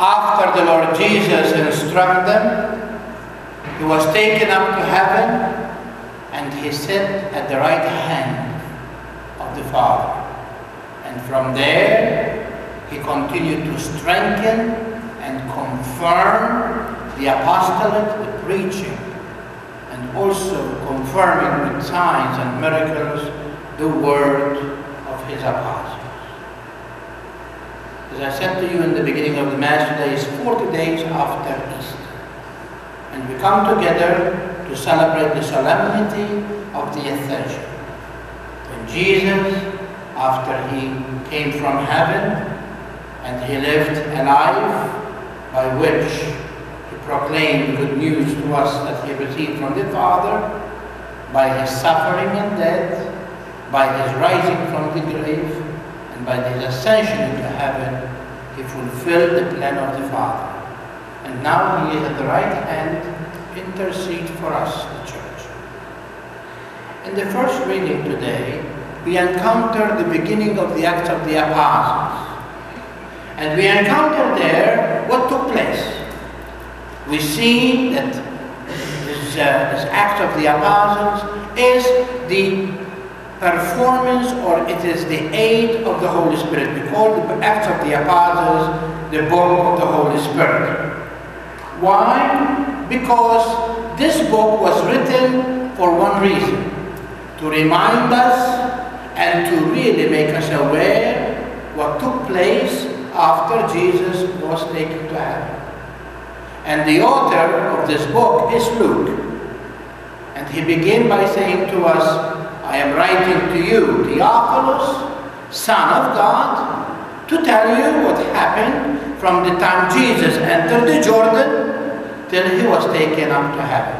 After the Lord Jesus instructed them, he was taken up to heaven and he sat at the right hand of the Father. And from there, he continued to strengthen and confirm the apostolate, the preaching, and also confirming with signs and miracles the word of his apostles. As I said to you in the beginning of the Mass, today is 40 days after Easter. And we come together to celebrate the solemnity of the Ascension. When Jesus, after he came from heaven and he lived a life by which he proclaimed good news to us that he received from the Father, by his suffering and death, by his rising from the grave, and by his ascension into heaven, he fulfilled the plan of the Father. And now he is at the right hand to intercede for us, the Church. In the first reading today, we encounter the beginning of the Acts of the Apostles. And we encounter there what took place. We see that this Act of the Apostles is the performance, or it is the aid of the Holy Spirit. We call the Acts of the Apostles the book of the Holy Spirit. Why? Because this book was written for one reason: to remind us and to really make us aware what took place after Jesus was taken to heaven. And the author of this book is Luke. And he began by saying to us, I am writing to you, Theophilus, Son of God, to tell you what happened from the time Jesus entered the Jordan till he was taken up to heaven.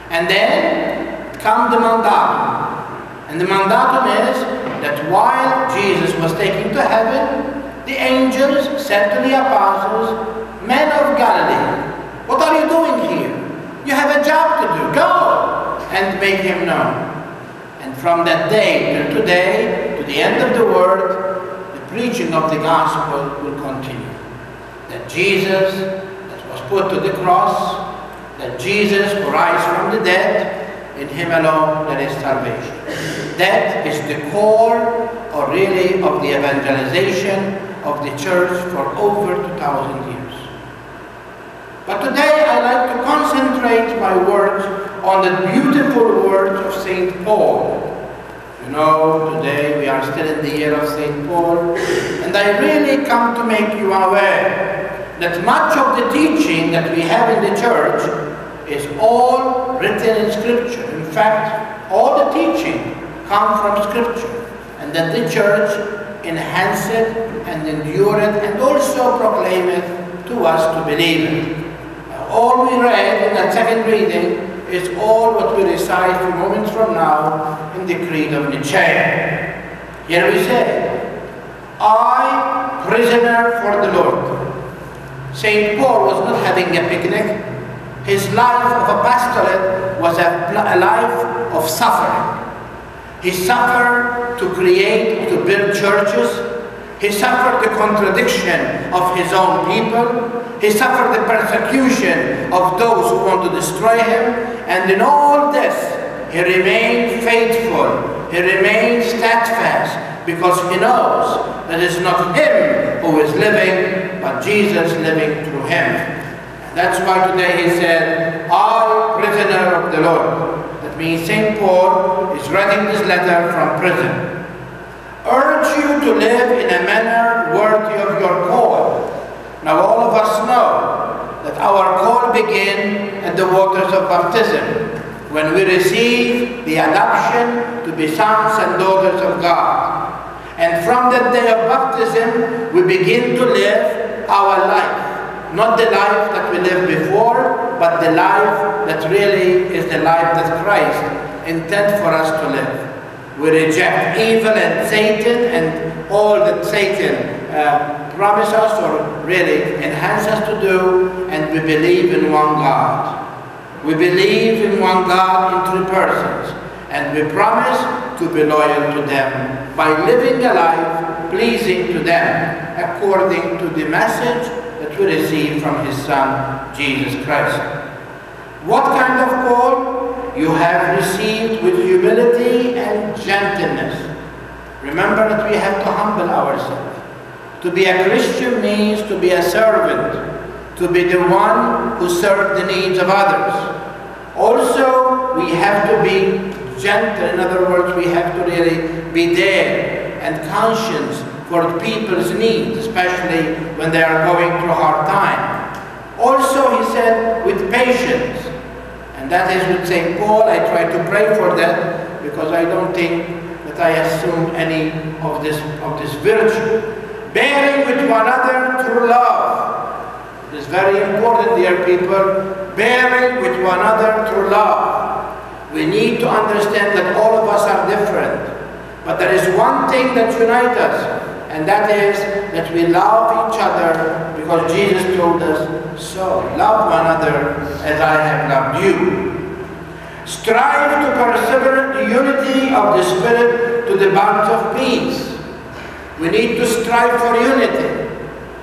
And then come the mandatum. And the mandatum is that while Jesus was taken to heaven, the angels said to the apostles, Men of Galilee, what are you doing here? You have a job to do. Go and make him known. And from that day till today, to the end of the world, the preaching of the gospel will continue. That Jesus that was put to the cross, that Jesus who rise from the dead, in him alone there is salvation. That is the core, or really, of the evangelization of the Church for over 2,000 years. But today I like to concentrate my words on the beautiful words of St. Paul. You know, today we are still in the year of St. Paul, and I really come to make you aware that much of the teaching that we have in the Church is all written in Scripture. In fact, all the teaching comes from Scripture, and that the Church enhance it and endure it and also proclaim it to us to believe it. All we read in that second reading is all what we recite a few moments from now in the Creed of Nicea. Here we say, I, prisoner for the Lord. St. Paul was not having a picnic. His life of apostolate was a life of suffering. He suffered to create, to build churches. He suffered the contradiction of his own people. He suffered the persecution of those who want to destroy him. And in all this, he remained faithful. He remained steadfast, because he knows that it's not him who is living, but Jesus living through him. And that's why today he said, I, prisoner of the Lord. That means St. Paul is writing this letter from prison. Urge you to live in a manner worthy of your call. Now all of us know that our call begins at the waters of baptism, when we receive the adoption to be sons and daughters of God. And from that day of baptism, we begin to live our life. Not the life that we lived before, but the life that really is the life that Christ intended for us to live. We reject evil and Satan and all that Satan promises us or really enhances us to do, and we believe in one God. We believe in one God in three persons, and we promise to be loyal to them by living a life pleasing to them according to the message that we receive from his Son, Jesus Christ. What kind of call? You have received with humility and gentleness. Remember that we have to humble ourselves. To be a Christian means to be a servant, to be the one who serves the needs of others. Also, we have to be gentle. In other words, we have to really be there and conscious for people's needs, especially when they are going through a hard time. Also, he said, with patience. And that is with St. Paul. I try to pray for that because I don't think that I assume any of this virtue. Bearing with one another through love. It is very important, dear people. Bearing with one another through love. We need to understand that all of us are different. But there is one thing that unites us, and that is that we love each other because Jesus told us so. Love one another as I have loved you. Strive to persevere the unity of the Spirit to the bonds of peace. We need to strive for unity.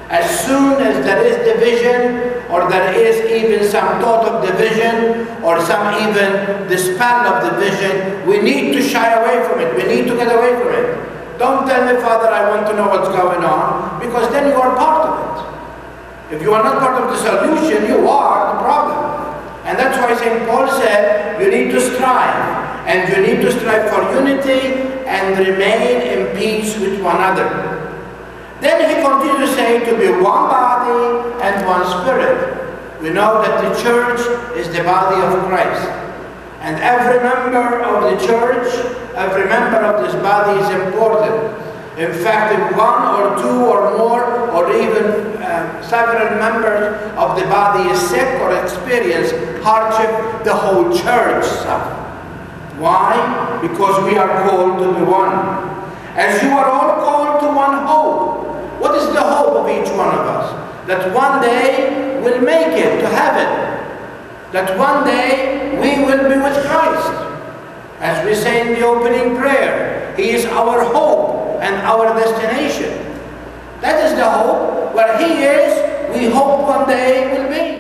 As soon as there is division, or there is even some thought of division, or some even the spell of division, we need to shy away from it. We need to get away from it. Don't tell me, Father, I want to know what's going on, because then you are part of it. If you are not part of the solution, you are the problem. And that's why St. Paul said, you need to strive. And you need to strive for unity and remain in peace with one another. Then he continues to say to be one body and one spirit. We know that the church is the body of Christ. And every member of the church, every member of this body is important. In fact, if one or two or more, or even several members of the body is sick or experience hardship, the whole church suffers. Why? Because we are called to be one. As you are all called to one hope. What is the hope of each one of us? That one day we'll make it to heaven. That one day we will be with Christ. As we say in the opening prayer, He is our hope and our destination. That is the hope. Where He is, we hope one day will be.